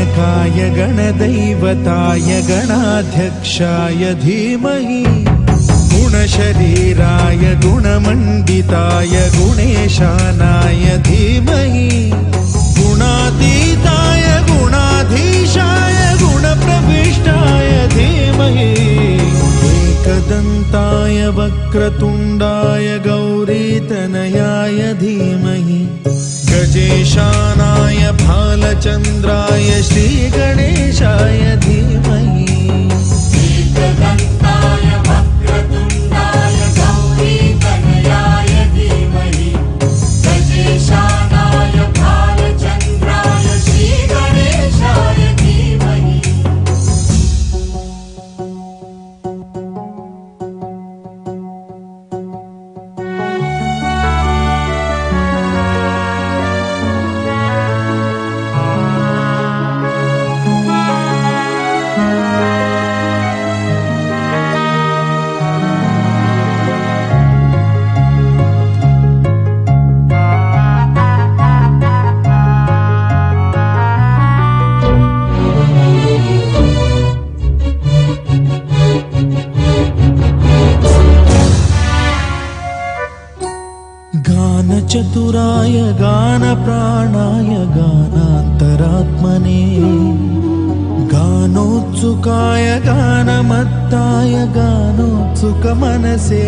गणनायकाय गणदैवताय गणाध्यक्षाय धीमहि गुणशरीराय गुणमण्डिताय गुणेशानाय धीमहि गुणातीताय गुणाधीशाय गुणप्रविष्टाय धीमहि एकदन्ताय वक्रतुण्डाय गौरीतनयाय धीमहि गजेशानाय भालचन्द्राय श्रीगणेशाय धीमहि एकदन्ताय वक्रतुण्डाय गौरीतनयाय धीमहि गजेशानाय भालचन्द्राय श्रीगणेशाय धीमहि चतुराय गानप्राणाय गानान्तरात्मने गानोत्सुकाय गानमत्ताय गानोत्सुकमनसे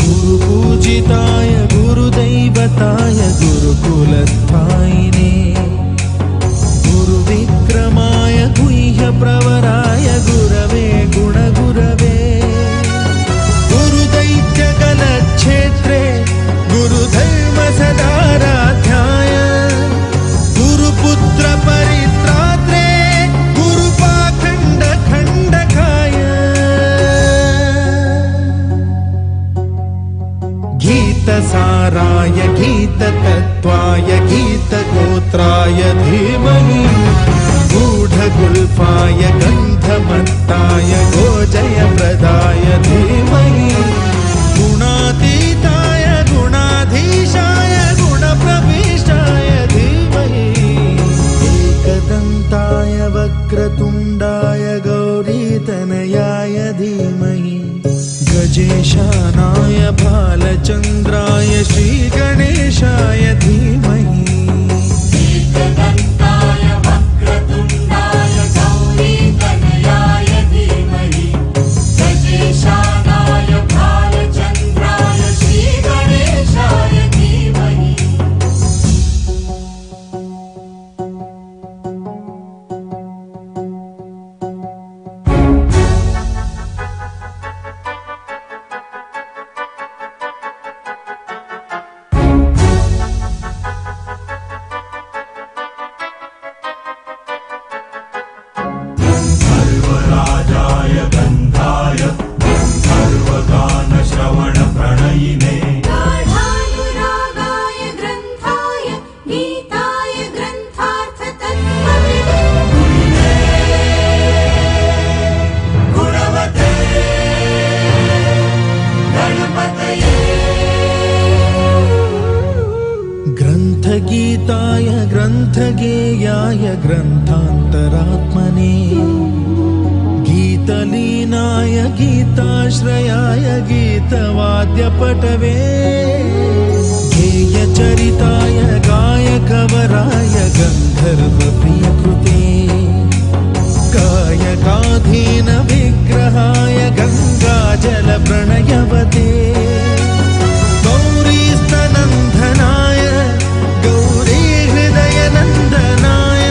गुरुपूजिताय गुरुदैवताय गुरुकुलस्थायिने गुरुविक्रमाय गुह्यप्रवराय गुरवे गुणगुरवे गुरुदैत्यकलक्षेत्रे गुरुधर्म सदाराध्याय गुरुपुत्र परित्रात्रे गुरुपाखण्ड खण्डकाय गीतसाराय गीततत्त्वाय गीतगोत्राय धीमहि गूढगुल्फाय गन्धमत्ताय गोजयप्रदाय धीमहि गुणातीताय गुणाधीशाय गुणप्रविष्टाय धीमहि एकदन्ताय वक्रतुण्डाय गौरीतनयाय धीमहि गजेशानाय भालचन्द्राय श्रीगणेशाय धीमहि एकदन्ताय वक्रतुण्डाय गौरीतनयाय धीमहि गजेशानाय भालचन्द्राय श्रीगणेशाय धीमहि सर्वराजाय गन्धाय सर्वगानश्रवणप्रणयिने गाढानुरागाय ग्रन्थाय गीताय ग्रन्थार्थतत्त्वविदे गुणवते गणपतये ग्रन्थगीताय ग्रन्थगेयाय ग्रन्थान्तरात्मने गीतलीनाय गीताश्रयाय गीतवाद्यपटवे गेयचरिताय गायकवराय गन्धर्वप्रियकृते गायकाधीन विग्रहाय गङ्गाजलप्रणयवते गौरीस्तनन्दनाय गौरीहृदयनन्दनाय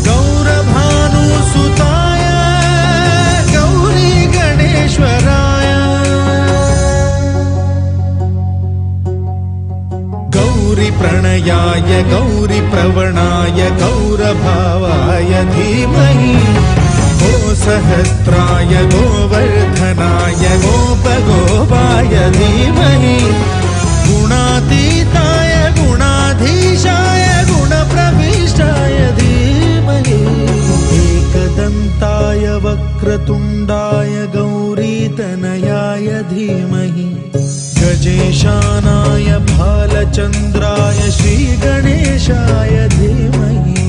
गौरभानुसुताय गौरीगणेश्वराय गौरीप्रणयाय गौरीप्रवणाय गौरभावाय धीमहि गोसहस्राय गोवर्धनाय गोपगोपाय धीमहि गुणातीताय गुणाधीशाय गुणप्रविष्टाय धीमहि एकदन्ताय वक्रतुण्डाय गौरीतनयाय धीमहि गजेशानाय भालचन्द्राय श्रीगणेशाय धीमहि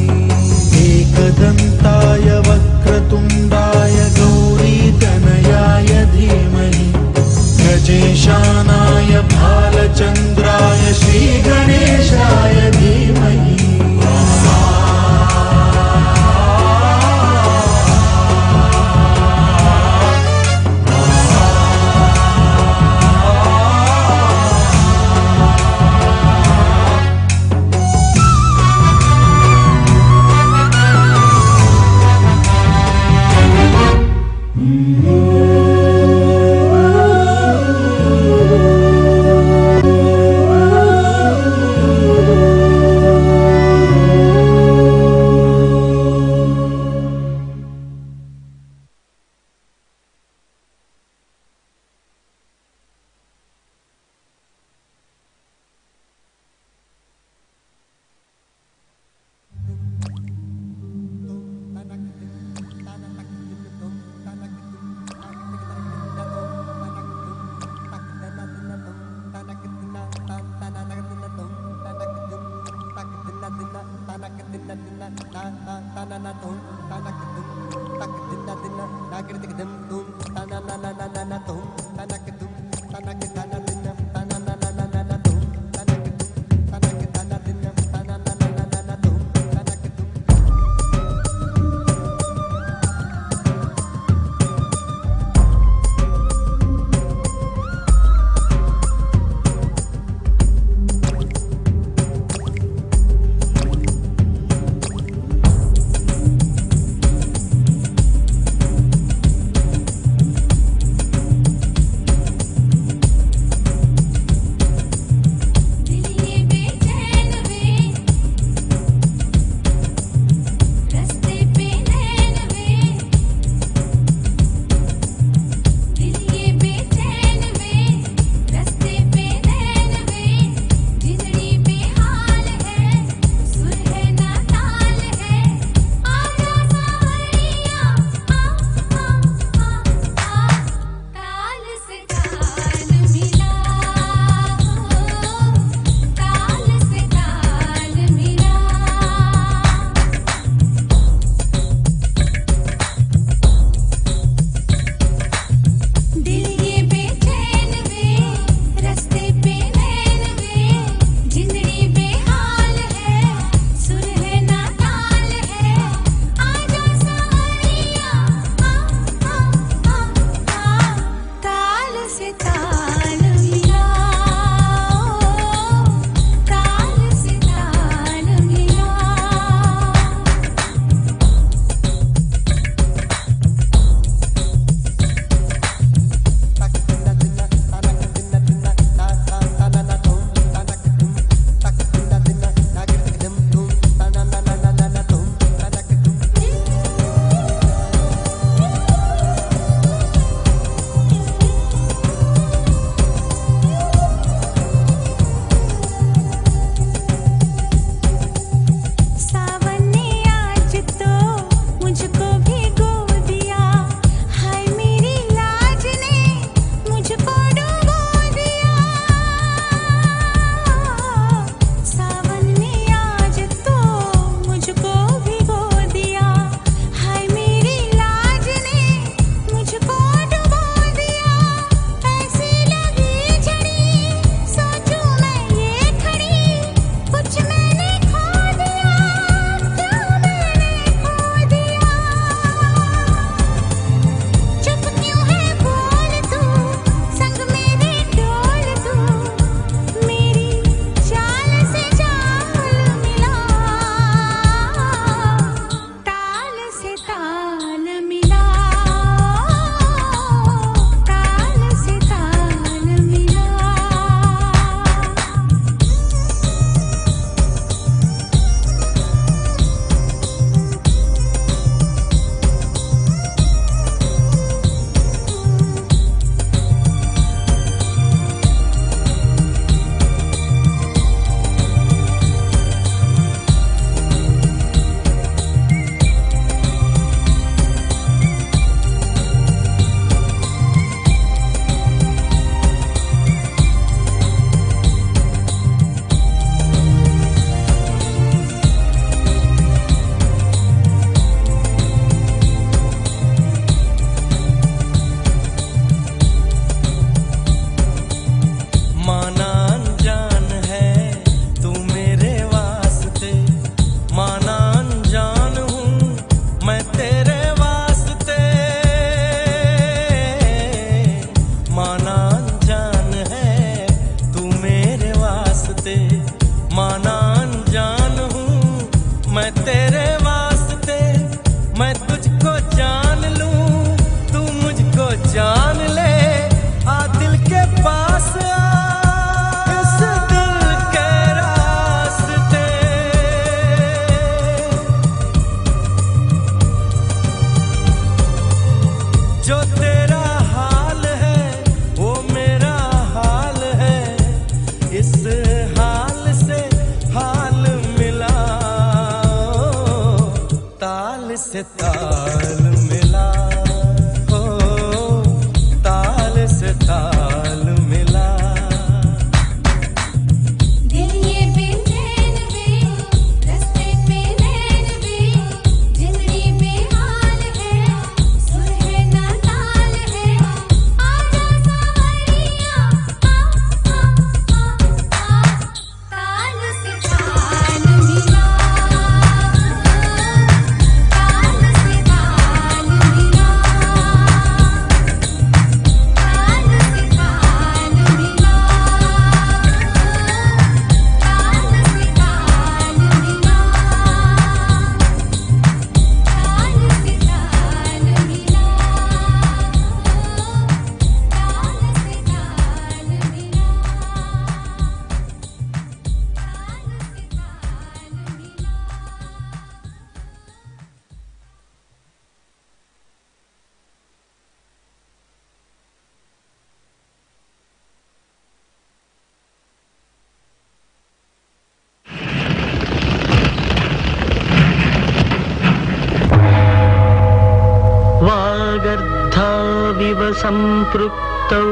సంపృక్తౌ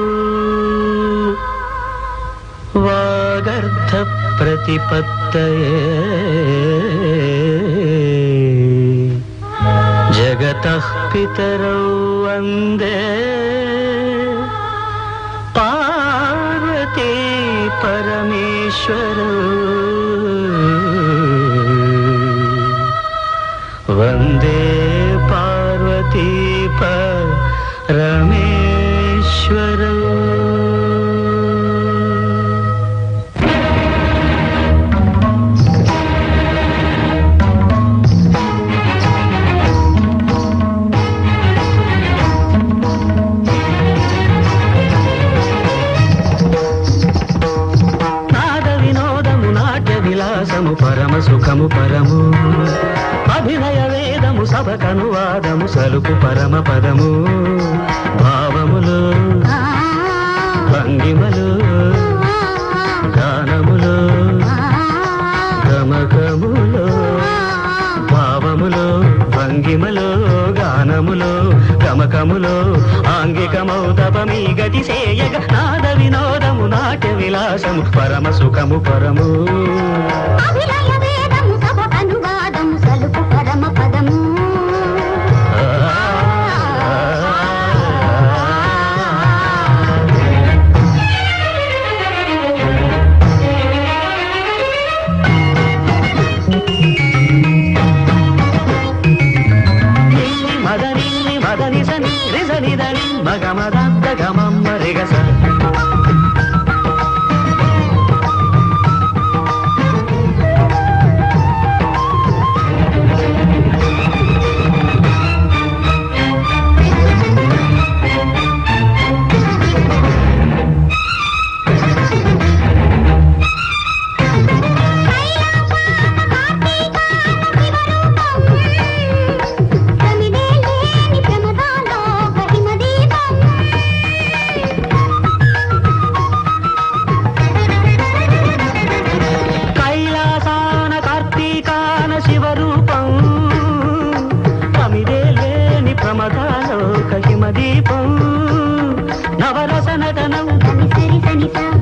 వాగర్థ ప్రతిపత్తయే జగతః పితరౌ వందే పార్వతీ పరమేశ్వరౌ వందే పార్వతీ పరమేశ్వరౌ. పరమ సుఖము పరము అభినయ వేదము సభకనువాదము సలుపు పరమ పదము భావములు భంగిమలు గానములు గమకములు భావములు భంగిమలు గానములు గమకములు ఆంగికమౌ తపమీ గతి సేయగ నాద వినోదము నాట్య విలాసము పరమ సుఖము పరము అభినయ వేదము సభకనువాదము సలుపు పరమ పదము మదని సని రిజని దని మగమద గమమ్మ రిగస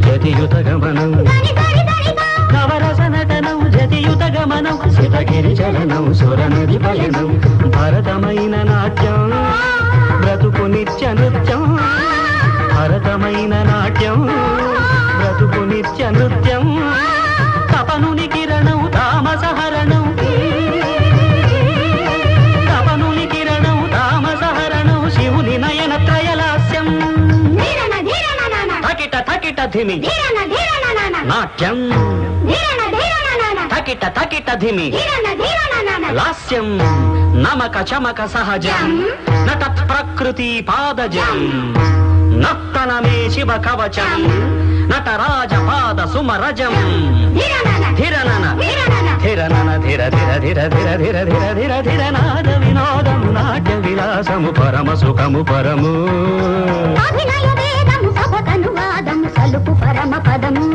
జతియుతగమనం నవరసనటనం జతియుతగమనం శితగిరి చలనం సురనది పయనం భరతమైన నాట్యం బ్రతుకు నిత్య నృత్యం భరతమైన నాట్యం బ్రతుకు నిత్య నృత్యం తపనుని కిరణం తామసహరణం తపనుని కిరణం తామసహరణం శివుని నయన త్రయలాస్యం థకిట థకిట ధిమి నాట్యం థకిట థకిట ధిమి లాస్యం నమక చమక సహజం నతత్ ప్రకృతి పాదజం నత్తనమే శివ కవచం నటరాజ పాద సుమరజం ధిరనన ధిరనన ధిర ధిర ధిర ధిర ధిర ధిర ధిర ధిర నాద వినోదము నాట్య విలాసము పరమ సుఖము పరము అభినయ వేదము సభకనువాదము సలుపు పరమ పదము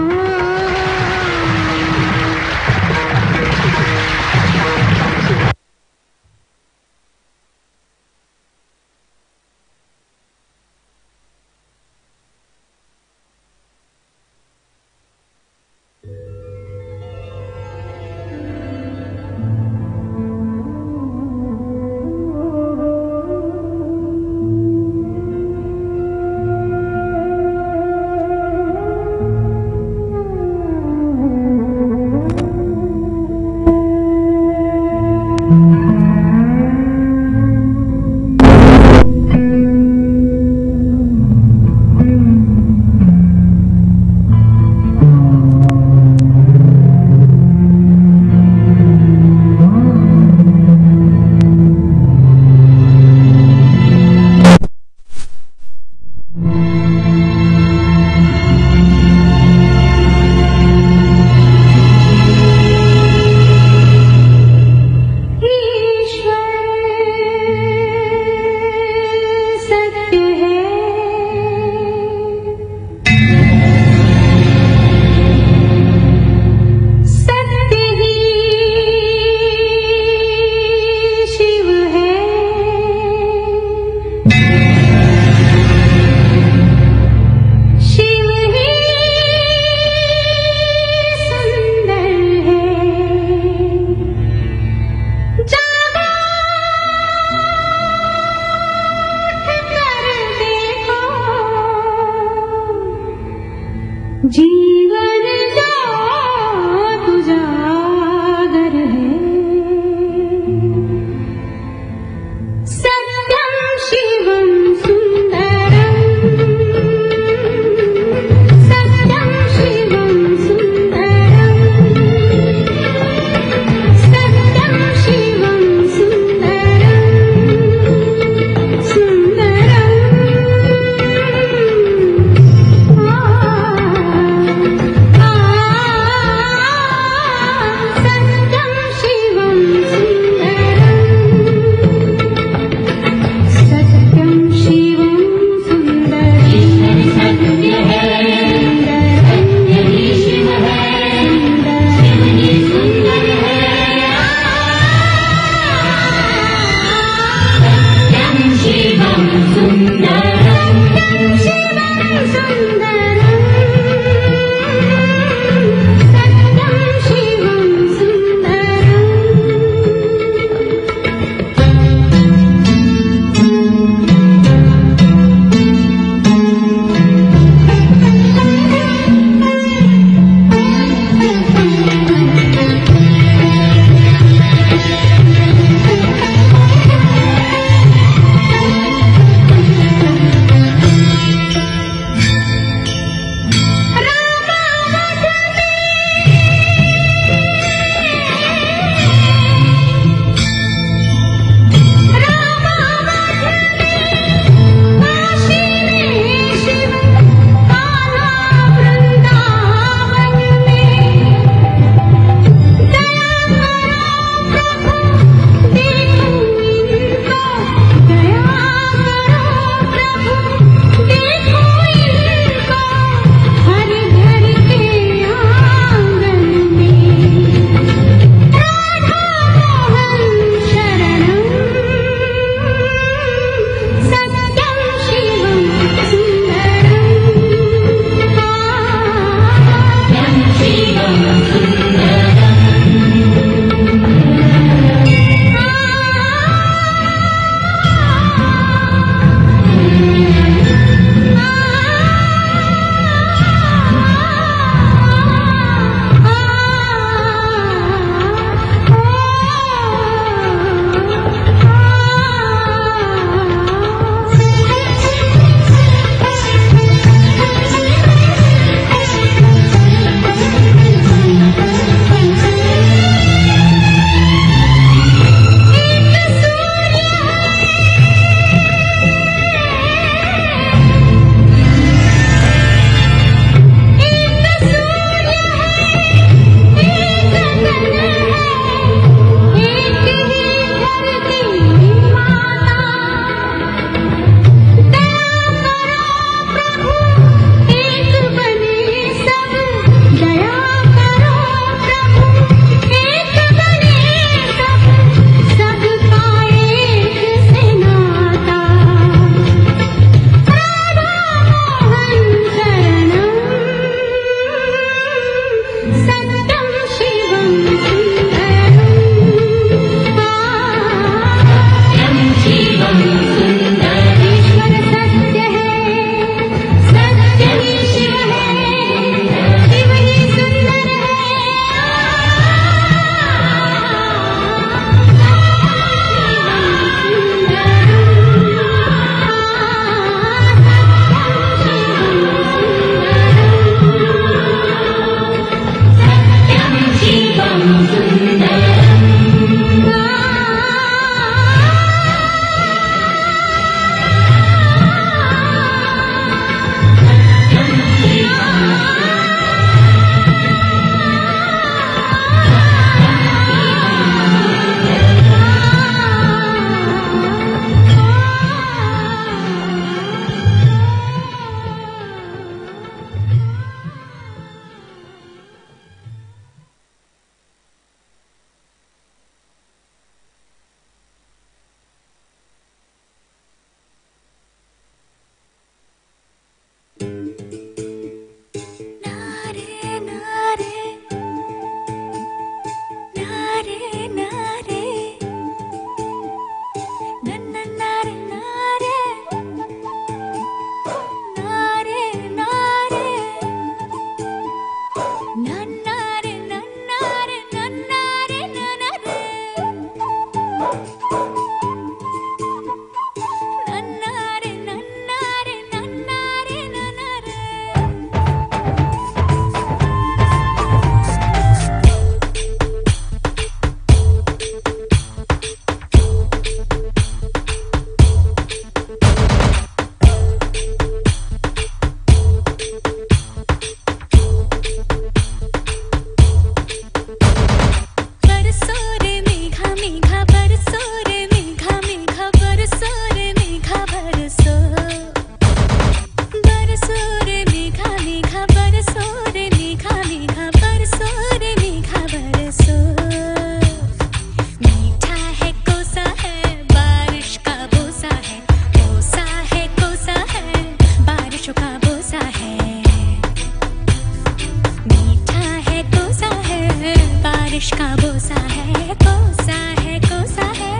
बारिश का बोसा है, कोसा है, कोसा है,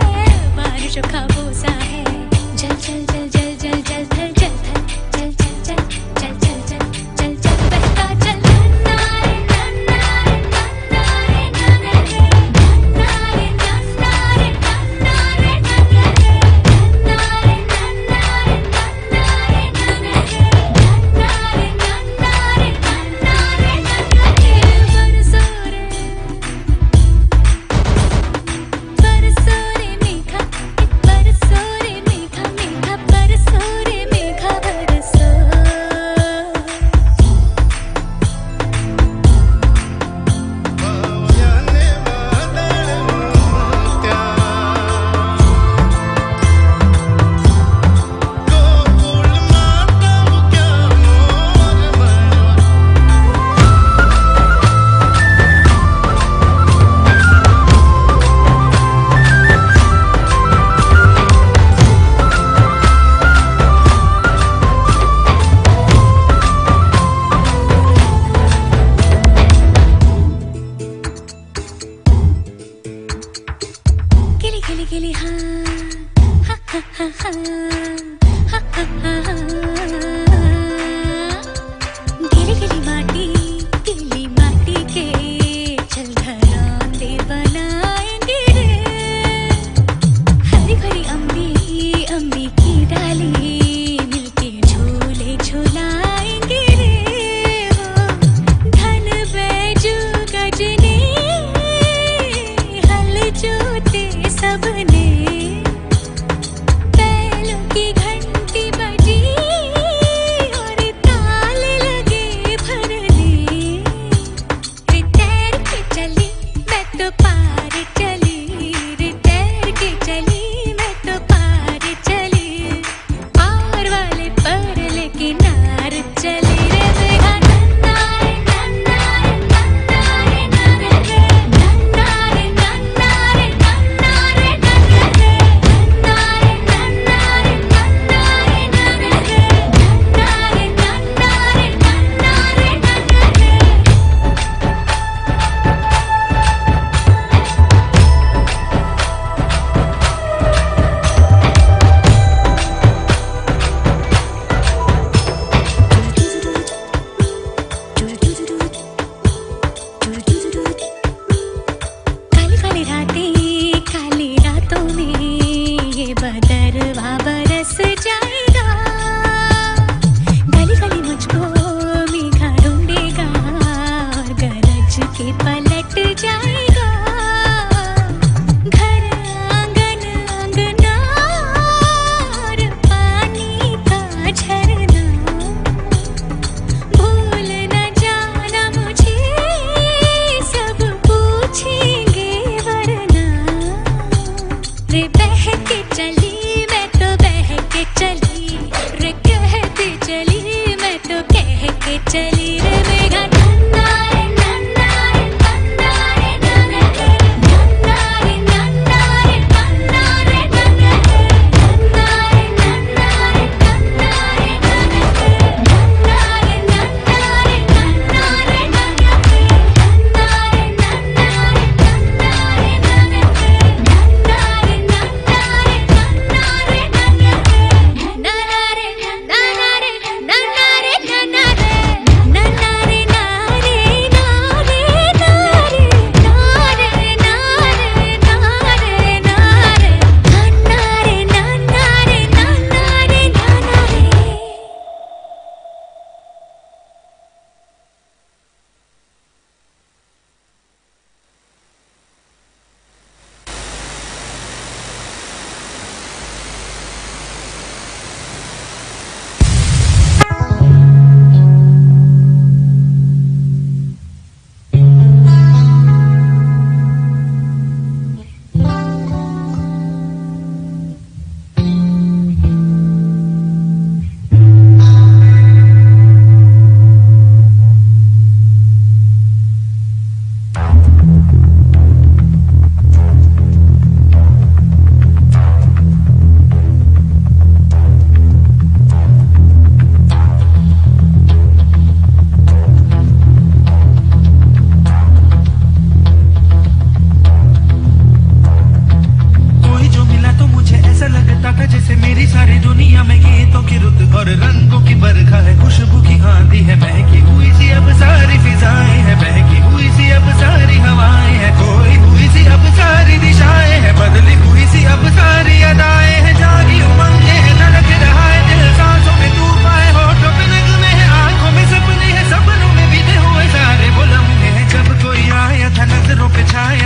बारिश का बोसा है। जल जल जल जल जल जल थल जल थल जल जल जल जल जल जल जल जल बहता जल। नारे नारे नारे नारे नारे नारे नारे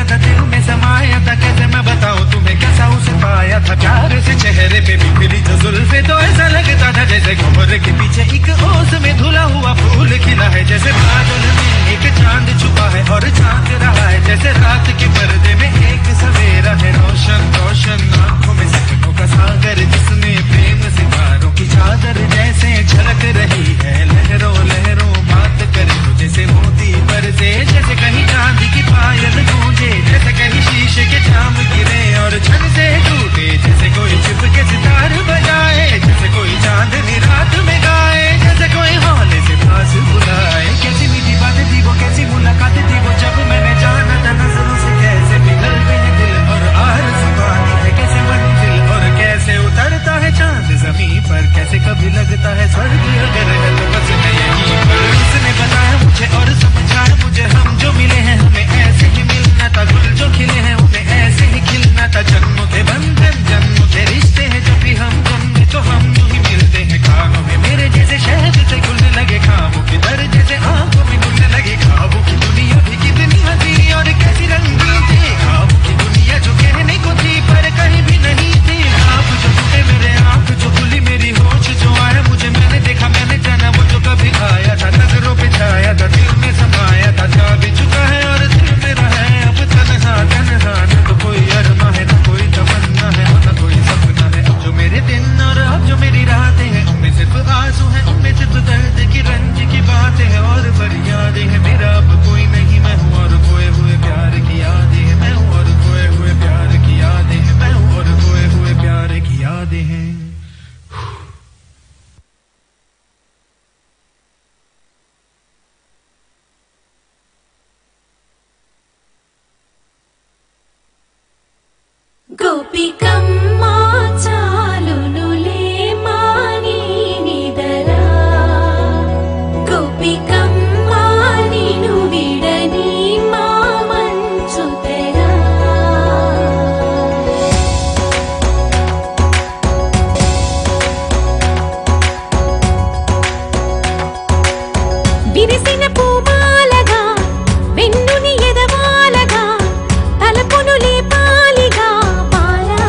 था दिल में समाया था, कैसे मैं बताऊं तुम्हें कैसा उसे पाया था। प्यार से चेहरे पे बिखरी जो जुल्फे तो ऐसा लगता था जैसे कोहरे के पीछे एक ओस में धुला हुआ फूल खिला है। जैसे बादल में एक चांद छुपा है और चांद रहा है, जैसे रात के पर्दे में एक सवेरा है। रोशन रोशन आंखों में सपनों का सागर, जिसमें प्रेम सितारों की चादर जैसे झलक रही है। लहरों लहरों बात करे तो जैसे मोती बरसे, जैसे कहीं चांदी की पायल गूंजे, जैसे कहीं शीशे के जाम गिरे और छन से टूटे, जैसे कोई छिप के सितार बजाए, जैसे कोई चांदनी रात में गाए, जैसे कोई हौले से पास बुलाए। कैसी मीठी बातें थी वो, कैसी मुलाकातें थी वो, जब मैंने जाना था नजरों से कैसे पिघलते हैं दिल और आरज़ू पानी है कैसे मंजिल और कैसे उतरता है चांद ज़मीं पर, कैसे कभी लगता है स्वर्ग अगर है तो बस मैं यहीं पर। उसने बताया मुझे और समझाया मुझे, हम जो मिले हैं हमें ऐसे ही मिलना था, गुल जो खिले हैं उन्हें ऐसे ही खिलना था। जन्मों के बंधन जन्मों के रिश्ते हैं, जब भी हम जन्मे तो हम यूं ही मिलते हैं। खानों में मेरे जैसे शहद से घुलने लगे खाबों के दर, जैसे आंखों में घुलने लगे खाबों की दुनिया भी कितनी हंसी और कैसी रंगीन थी। खाबों की दुनिया जो कहने को थी पर कहीं भी नहीं थी। आप जो टूटे मेरे आंख जो खुली मेरी होश जो आया मुझे, मैंने देखा मैंने जाना वो जो कभी आया था, नजरों पे छाया था दिल में समाया था। जा भी चुका है और दिल मेरा है अब तन्हा तन्हा, न तो कोई अरमा है न कोई तमन्ना है न कोई सपना है। अब जो मेरे दिन और अब जो मेरी रातें हैं उनमें सिर्फ आंसू हैं, उनमें सिर्फ दर्द की रंज की बातें हैं और फरियादें हैं। मेरा अब कोई नहीं, मैं हूँ और खोए हुए प्यार की यादें हैं, मैं हूँ और खोए हुए प्यार की यादें हैं, मैं हूँ और खोए हुए प्यार की यादें हैं। గోపికమ్మ చాలునులే మాని నిదరా, గోపికమ్మ నిను విడని మా మంచు తెరా. విరిసిన పూమాలగా వెన్నుని ఎదవాలగా తలపును లేపాలిగా బాలా.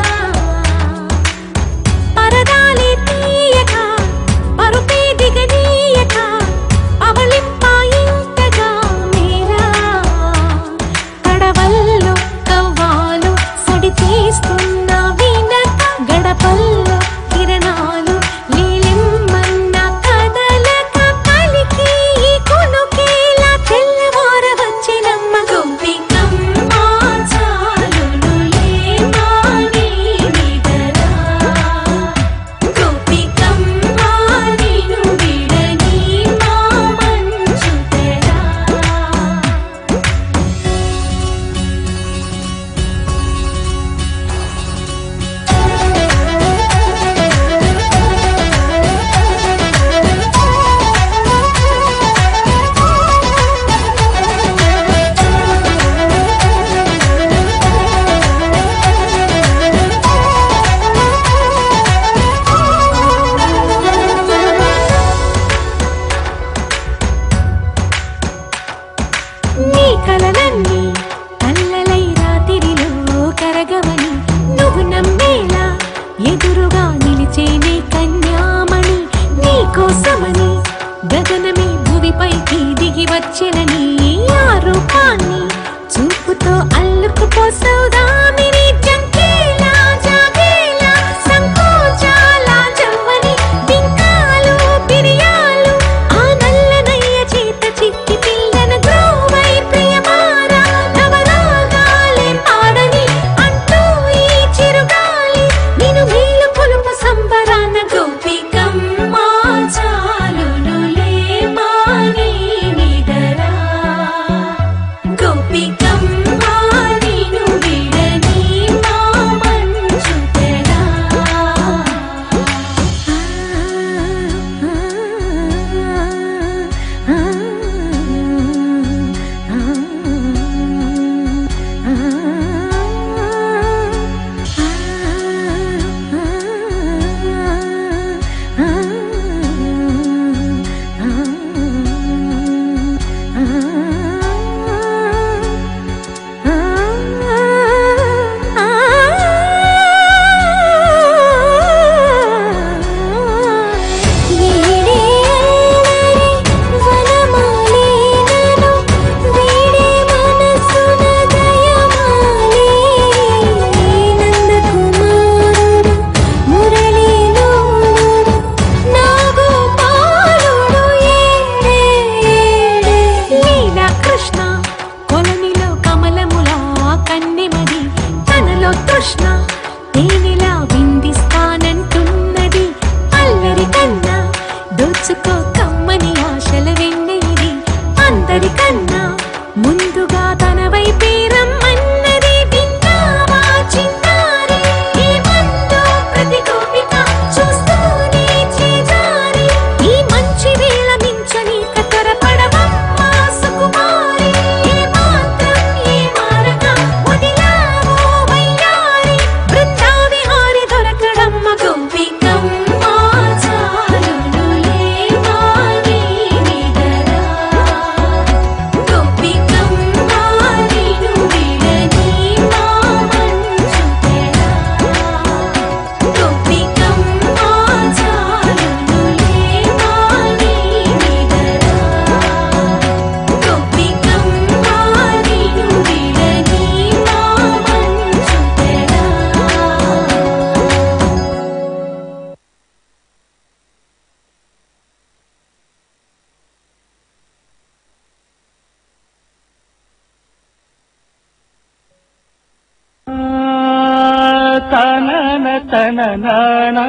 తనన తననానా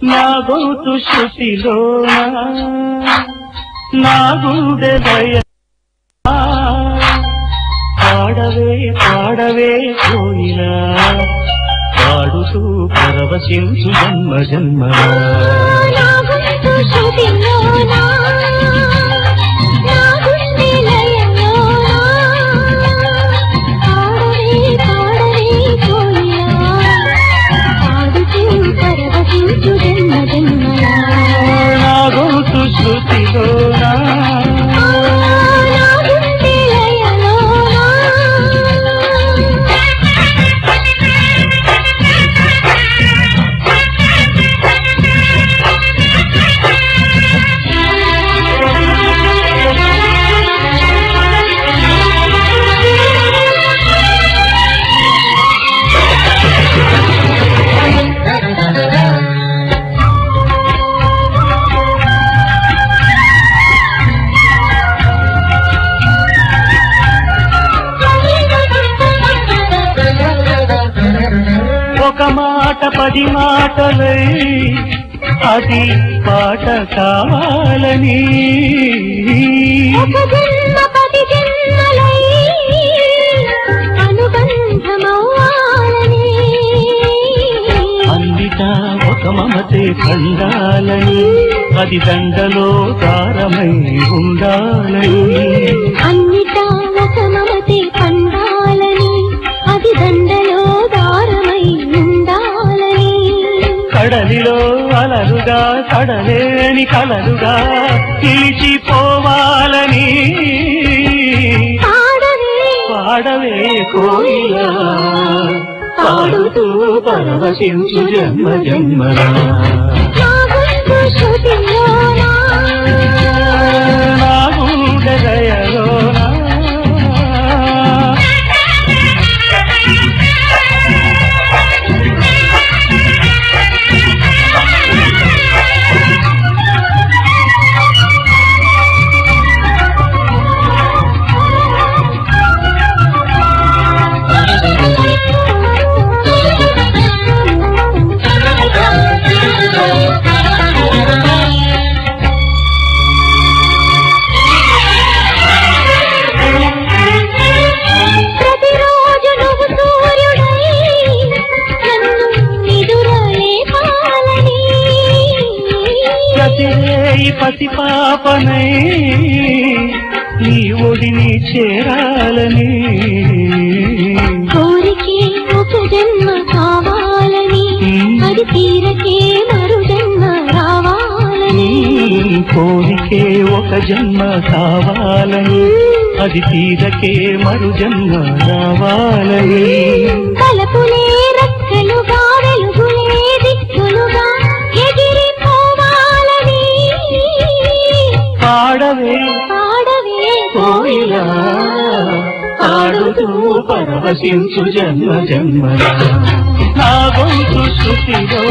నా గొంతు శృతిలోనా నా గుండె దయ పాడవే పాడవే కోయిలా పాడుతూ పరవశించు జన్మ జన్మలా నా గొంతు శృతిలోనా ఒక మాట పది మాటలై అది పాట కావాలని అన్నిటా ఒక మమతే పండాలని అది దండలో దారమై ఉండాలని అన్నిటా ఒక మమతే పండాలని అది దండలో దారమై ఉండాలని కడలిలో అలలుగా కడలేని కలలుగా తీర్చిపోవాలని పాడవే కోయిలా పాడుతూ పరవశించు జన్మ జన్మలా నా గుండె దయలోనా పసి పాపనై నీ ఒడిని చేరాలని కోరికే ఒక జన్మ కావాలని అది తీరకే మరు జన్మ రావాలని కోరికే ఒక జన్మ కావాలని అది తీరకే మరు జన్మ రావాలని తలపులే రక్కలుగా వెలుగులే దిక్కులుగా ఎగిరిపోవాలని పాడవే పాడవే కోయిలా పాడుతూ పరవశించు జన్మ జన్మలా నా గొంతు శృతిలో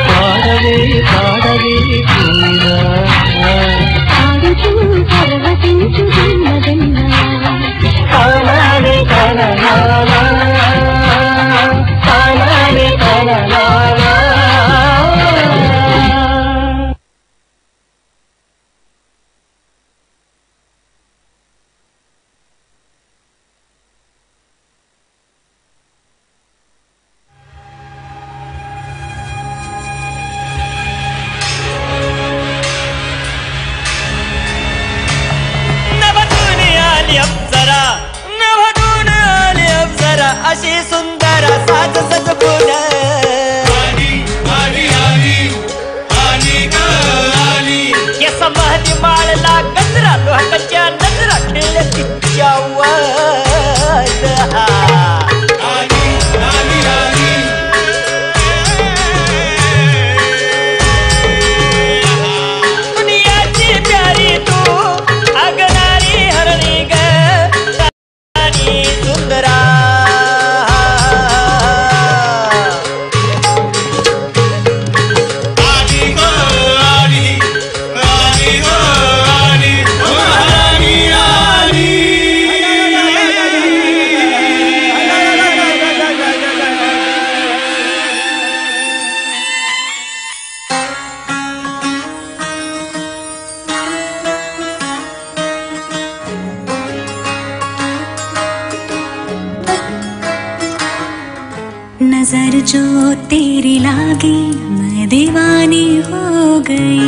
పాడవే పాడవే కోయిలా పాడుతూ పరవశించు జన్మ జన్మలా తాళాలే తాళాలా తాళాలే తాళాలా अशी सुंदर साज सजबून केस महदी माळला गजरा लोहाच्या नजरा खेळल्या तिच्या दुनियाची प्यारी तू अगनारी हरणी ग सुंदरा नजर जो तेरी लागी मैं दीवानी हो गई।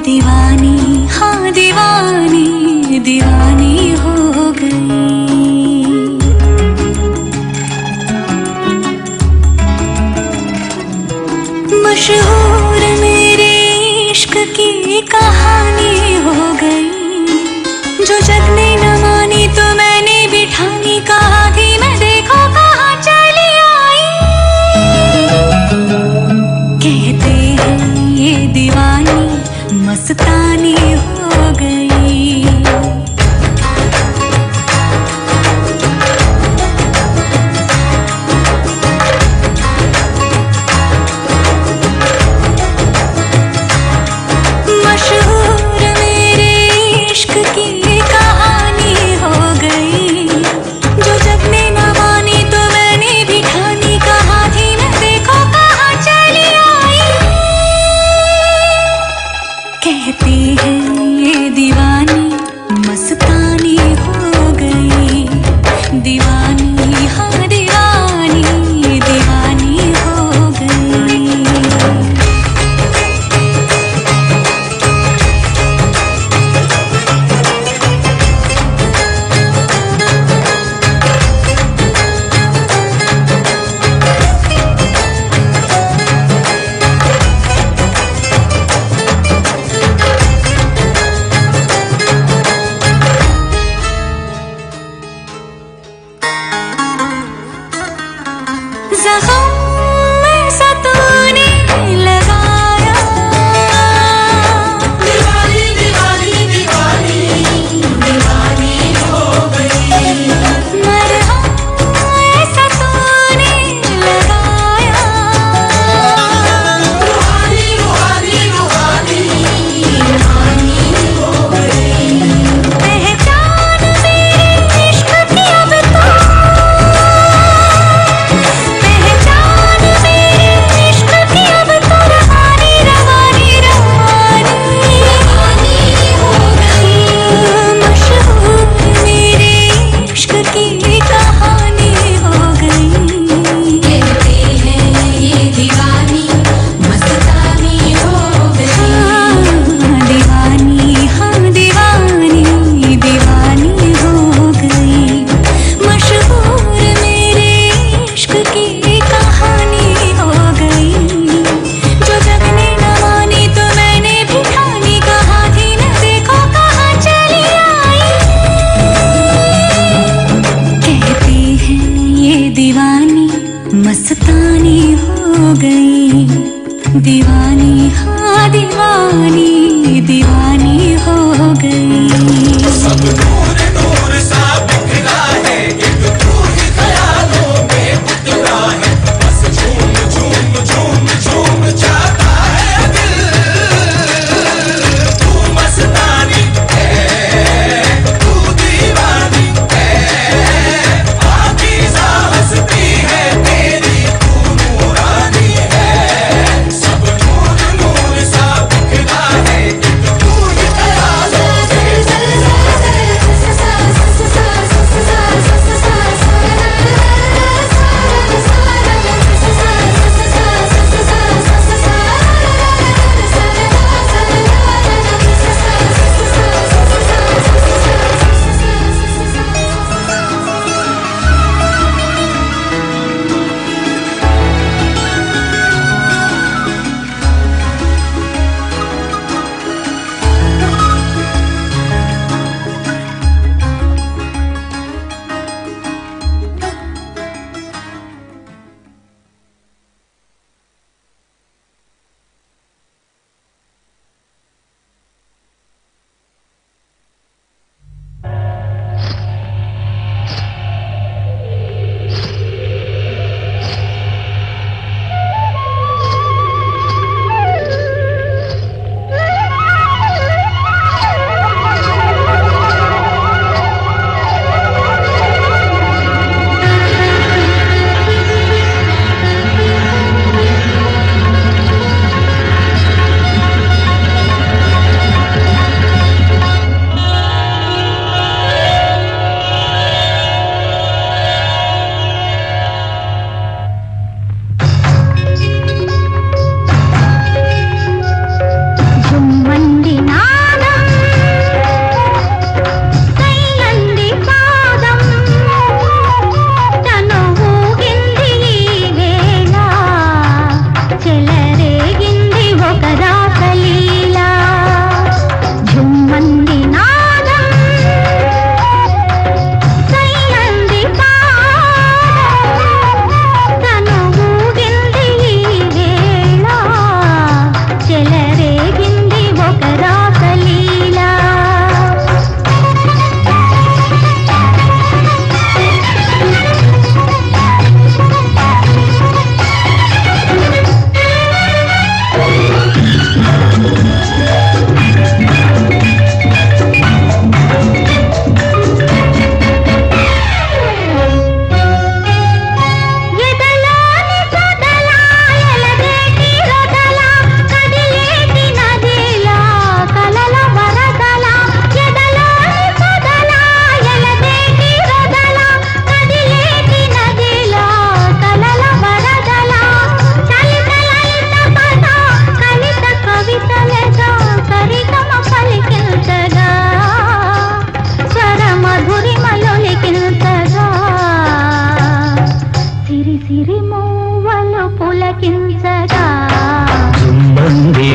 दीवानी हाँ दीवानी दीवानी हो गई। मशहूर मेरे इश्क की कहानी हो गई। जो जग ने न मानी तो मैंने भी ठानी, कहा थी मैं देखो कहाँ चली आई। कहते हैं ये दीवानी मस्तानी हो गई। मशहूर मेरे इश्क की कहानी हो गई। जो जग ने न मानी तो मैंने भी ठानी, कहा थी मैं देखो कहाँ चली आई। कहते हैं ये दीवानी मस्तानी हो गई। दीवानी हाँ दीवानी दीवानी हो गई।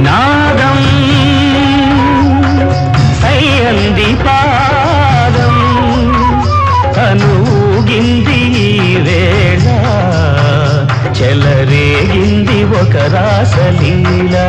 నాదం సయ్యంది పాదం కనుగింది వేళ చెలరేగింది ఒక రాసలీలా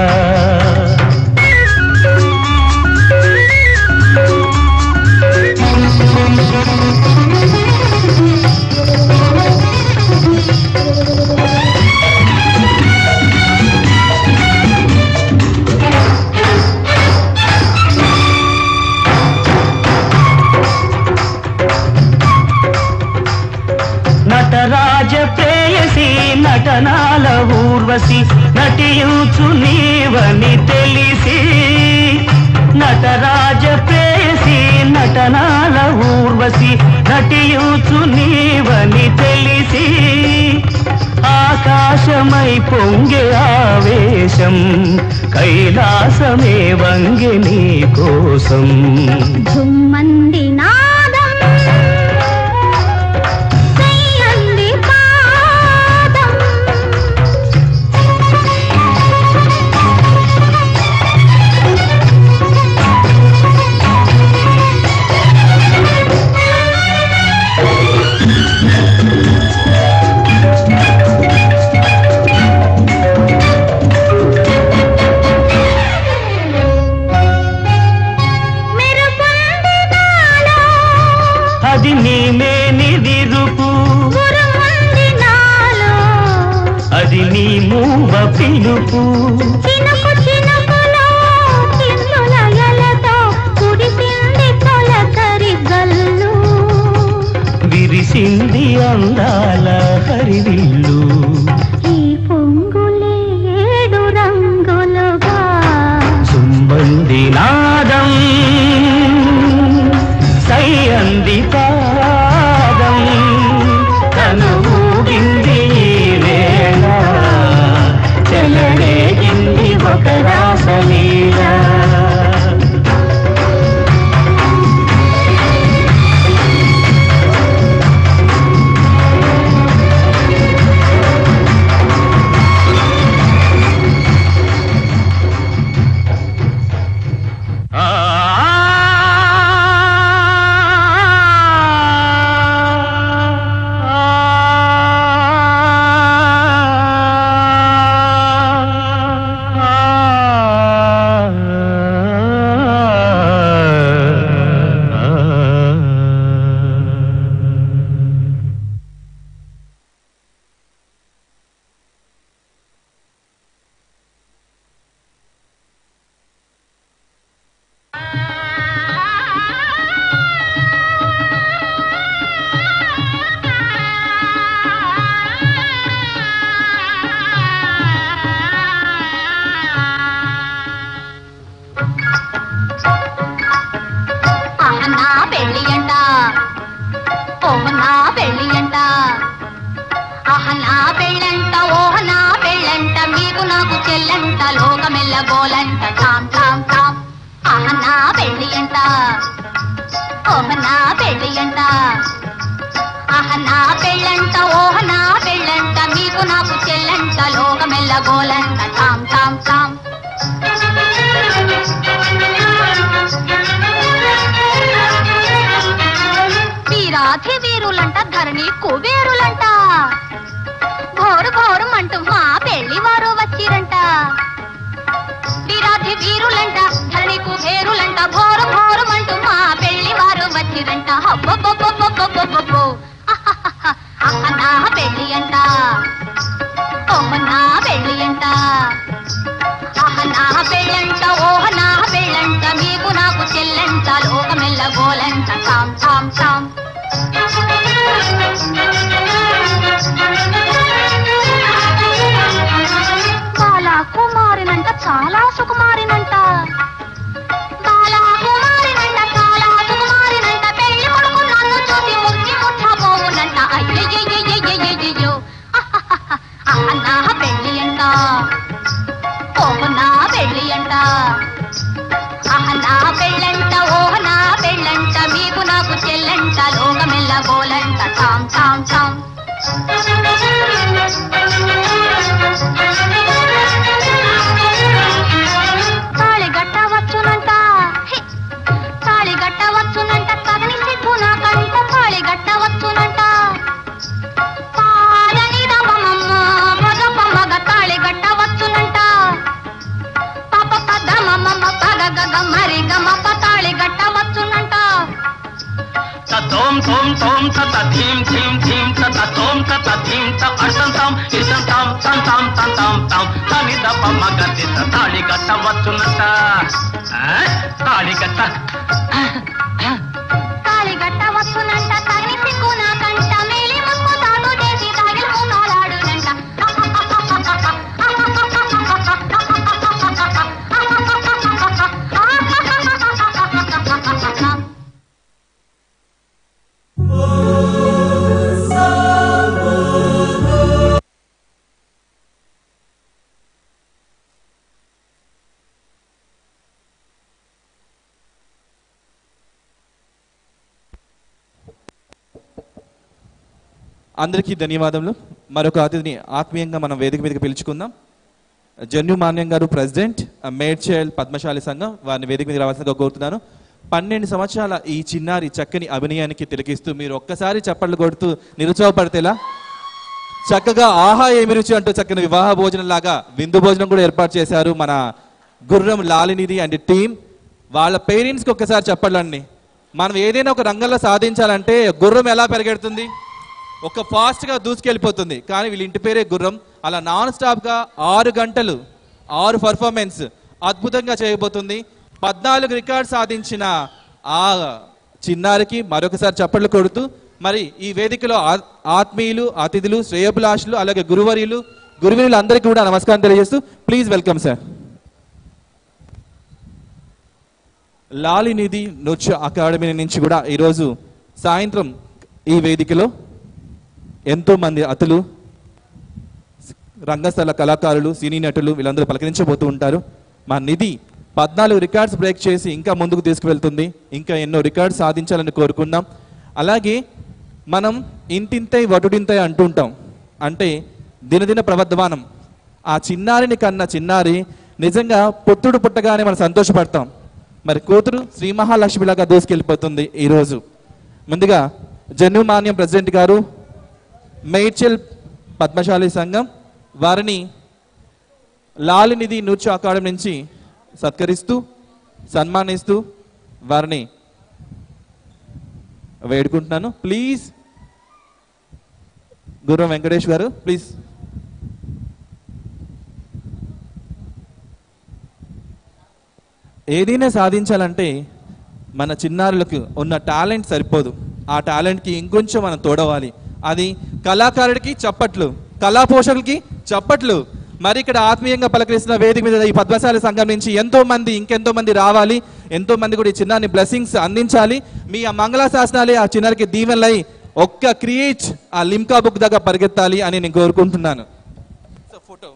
నటరాజ ప్రేయసి నటనాల ఊర్వశి నటించు నీవని తెలిసి నటరాజ ప్రేయసి నటనాల ఊర్వశి నటించు నీవని తెలిసి ఆకాశమై పొంగే ఆవేశం కైలాసమే వంగే నీ కోసం జుమ్మంది నాదం సయ్యంది పాదం అది నీమేని విరుపు అది నీ మూవ పిలుపు చినుకు చినుకులో చిందులయలతో కురిసింది తొలకరి గల్లు విరిసింది అందాల హరివిల్లు ఈ పొంగులే ఏడు రంగులుగా సుమ్మంది నాదం సయ్యంది పాదం కనుగింది వేళ చెలరేగింది ఒక రాసలీలా వీరులంట ధరణి కుబేరులంట ఘోరు ఘోరుమంటూ మా పెళ్లి వారు వచ్చిరంట వీరాధి వీరులంట ధరణి కుబేరులంట ఘోరు ఘోరుమంటూ మా పెళ్లి వారు వచ్చిరంట హబ్బబ్బబ్బబ్బబ్బబ్బబ్బో నా పెళ్లి అంట ఓహ నా పెళ్లి అంట నా పెళ్ళంట ఓహ నా పెళ్ళంట మీకు నాకు చెల్లంట లోకమెల్ల గోలంట తాం తాం తాం బాలా కుమారినంట చాలా సుకుమారినంట బాలా కుమారినంట చాలా సుకుమారినంట పెళ్లి కొడుకు నన్ను చూసి ముచ్చి ముట్టబోవునంట అయ్యయ్యయ్యయ్యయ్యయ్యో నా పెళ్లి అంట ఓహ నా పెళ్లి అంట నా పెళ్ళంట ఓహ నా పెళ్ళంట మీకు నాకు చెల్లంట లోకమెల్ల గోలంట తాం తాం తాం గమ్మరి గమప తాళి గట్ట వచ్చునంట తోం తోం తోం తత ధీం ధీం ధీం తత తోం తత ధీం త అర్సంతాం ఇర్సంతాం తంతాం తంతాం తాం తని దప మగతి తాళి గట్ట వచ్చునంట తాళి గట్ట వచ్చునంట తగిని సిగ్గు నా కంట మేలి ముక్కు తాను చేసి తగిలి మూలాడునంట అందరికీ ధన్యవాదములు. మరొక అతిథిని ఆత్మీయంగా మనం వేదిక మీదకి పిలుచుకుందాం. జన్యు మాన్యం గారు, ప్రెసిడెంట్, మేడ్చల్ పద్మశాలి సంఘం, వారిని వేదిక మీద రావాల్సిందిగా కోరుతున్నాను. 12 సంవత్సరాల ఈ చిన్నారి చక్కని అభినయానికి తిలకిస్తూ మీరు ఒక్కసారి చప్పట్లు కొడుతూ నిరుత్సాహపడితేలా చక్కగా ఆహా ఏమి రుచి అంటూ చక్కని వివాహ భోజనం లాగా విందు భోజనం కూడా ఏర్పాటు చేశారు మన గుర్రం లాలినిధి అండ్ టీం. వాళ్ళ పేరెంట్స్కి ఒక్కసారి చెప్పండి. మనం ఏదైనా ఒక రంగంలో సాధించాలంటే గుర్రం ఎలా పెరిగెడుతుంది, ఒక ఫాస్ట్గా దూసుకెళ్ళిపోతుంది. కానీ వీళ్ళ ఇంటి పేరే గుర్రం. అలా నాన్ స్టాప్గా 6 గంటలు 6 పర్ఫార్మెన్స్ అద్భుతంగా చేయబోతుంది. 14 రికార్డ్ సాధించిన ఆ చిన్నారికి మరొకసారి చప్పట్లు కొడుతూ మరి ఈ వేదికలో ఆత్మీయులు, అతిథులు, శ్రేయోభిలాషులు, అలాగే గురువర్యులు అందరికీ కూడా నమస్కారం తెలియజేస్తూ ప్లీజ్ వెల్కమ్ సార్. లాలినిధి నృత్య అకాడమీ నుంచి కూడా ఈరోజు సాయంత్రం ఈ వేదికలో ఎంతోమంది అతులు, రంగస్థల కళాకారులు, సినీ నటులు వీళ్ళందరూ పలకరించబోతూ ఉంటారు. మా నిధి 14 రికార్డ్స్ బ్రేక్ చేసి ఇంకా ముందుకు తీసుకువెళ్తుంది. ఇంకా ఎన్నో రికార్డ్స్ సాధించాలని కోరుకుందాం. అలాగే మనం ఇంతింతై వటుడింతై అంటుంటాం. అంటే దినదిన ప్రవర్ధమానం. ఆ చిన్నారిని కన్నా చిన్నారి నిజంగా పుట్టుడు పుట్టగానే మనం సంతోషపడతాం. మరి కూతురు శ్రీ మహాలక్ష్మిలాగా దూసుకెళ్ళిపోతుంది ఈరోజు. ముందుగా జన్యు మాన్యం ప్రెసిడెంట్ గారు, మేడ్చల్ పద్మశాలి సంఘం వారిని లాలినిధి నృత్య అకాడమీ నుంచి సత్కరిస్తూ సన్మానిస్తూ వారిని వేడుకుంటున్నాను. ప్లీజ్ గుర్రం వెంకటేష్ గారు ప్లీజ్. ఏదైనా సాధించాలంటే మన చిన్నారులకు ఉన్న టాలెంట్ సరిపోదు. ఆ టాలెంట్కి ఇంకొంచెం మనం తోడవాలి. అది కళాకారుడికి చప్పట్లు, కళా పోషకులకి చప్పట్లు. మరి ఇక్కడ ఆత్మీయంగా పలకరిస్తున్న వేదిక మీద ఈ పద్మశాలి సంఘం నుంచి ఇంకెంతో మంది రావాలి. ఎంతో మంది కూడా ఈ చిన్నారిని బ్లెస్సింగ్స్ అందించాలి. మీ ఆ మంగళాశాసనాలే ఆ చిన్నారికి దీవెనలై ఒక్క క్రియేట్ ఆ లిమ్కా బుక్ దగ్గర పరిగెత్తాలి అని నేను కోరుకుంటున్నాను. ఫోటో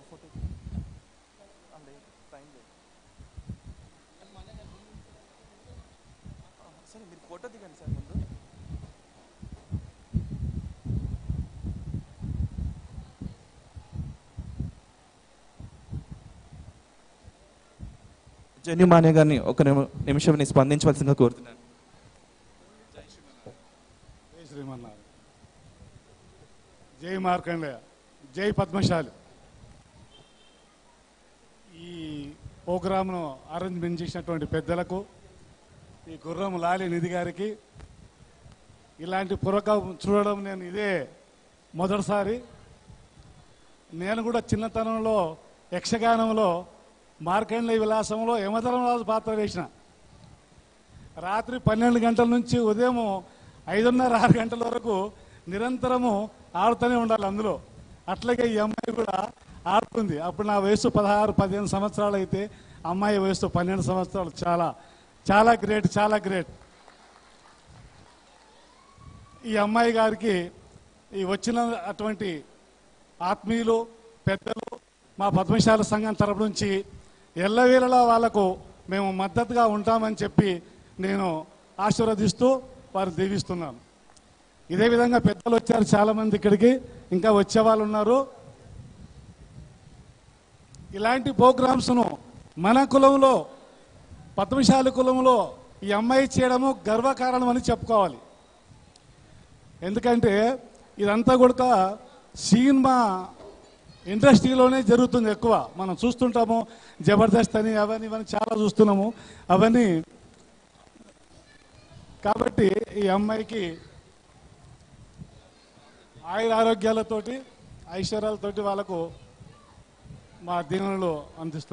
ఫోటో దిగండి సార్ ముందు. జన్యు మాన్య గారిని ఒక నిమిషం స్పందించవలసిందిగా కోరుతున్నాను. జై శ్రీమన్నారాయణ, జై మార్కండేయ, జై పద్మశాలి. ఈ ప్రోగ్రామ్ను అరేంజ్మెంట్ చేసినటువంటి పెద్దలకు, ఈ గుర్రం లాలినిధి గారికి, ఇలాంటి ప్రోగ్రాం చూడడం నేను ఇదే మొదటిసారి. నేను కూడా చిన్నతనంలో యక్షగానంలో మార్కండేయ విలాసంలో యమధర్మరాజు పాత్ర వేసిన. రాత్రి 12 గంటల నుంచి ఉదయం 5:30-6 గంటల వరకు నిరంతరము ఆడుతూనే ఉండాలి అందులో. అట్లాగే ఈ అమ్మాయి కూడా ఆడుతుంది. అప్పుడు నా వయసు 16-15 సంవత్సరాలు అయితే అమ్మాయి వయసు 12 సంవత్సరాలు. చాలా చాలా గ్రేట్, చాలా గ్రేట్. ఈ అమ్మాయి గారికి ఈ వచ్చిన అటువంటి ఆత్మీయులు, పెద్దలు, మా పద్మశాలి సంఘం తరపు నుంచి ఎల్లవేళలా వాళ్లకు మేము మద్దతుగా ఉంటామని చెప్పి నేను ఆశీర్వదిస్తూ వారు దీవిస్తున్నాను. ఇదే విధంగా పెద్దలు వచ్చారు చాలామంది ఇక్కడికి, ఇంకా వచ్చేవాళ్ళు ఉన్నారు. ఇలాంటి ప్రోగ్రామ్స్ను మన కులంలో, పద్మశాలి కులంలో ఈ అమ్మాయి చేయడము గర్వకారణం అని చెప్పుకోవాలి. ఎందుకంటే ఇదంతా కూడా సినిమా ఇండస్ట్రీలోనే జరుగుతుంది ఎక్కువ. మనం చూస్తుంటాము జబర్దస్త్ అని అవన్నీ ఇవన్నీ చాలా చూస్తున్నాము అవన్నీ. కాబట్టి ఈ అమ్మాయికి ఆయుర ఆరోగ్యాలతోటి ఐశ్వర్యాలతోటి వాళ్ళకు మా దీవెనలు అందిస్తున్నాం.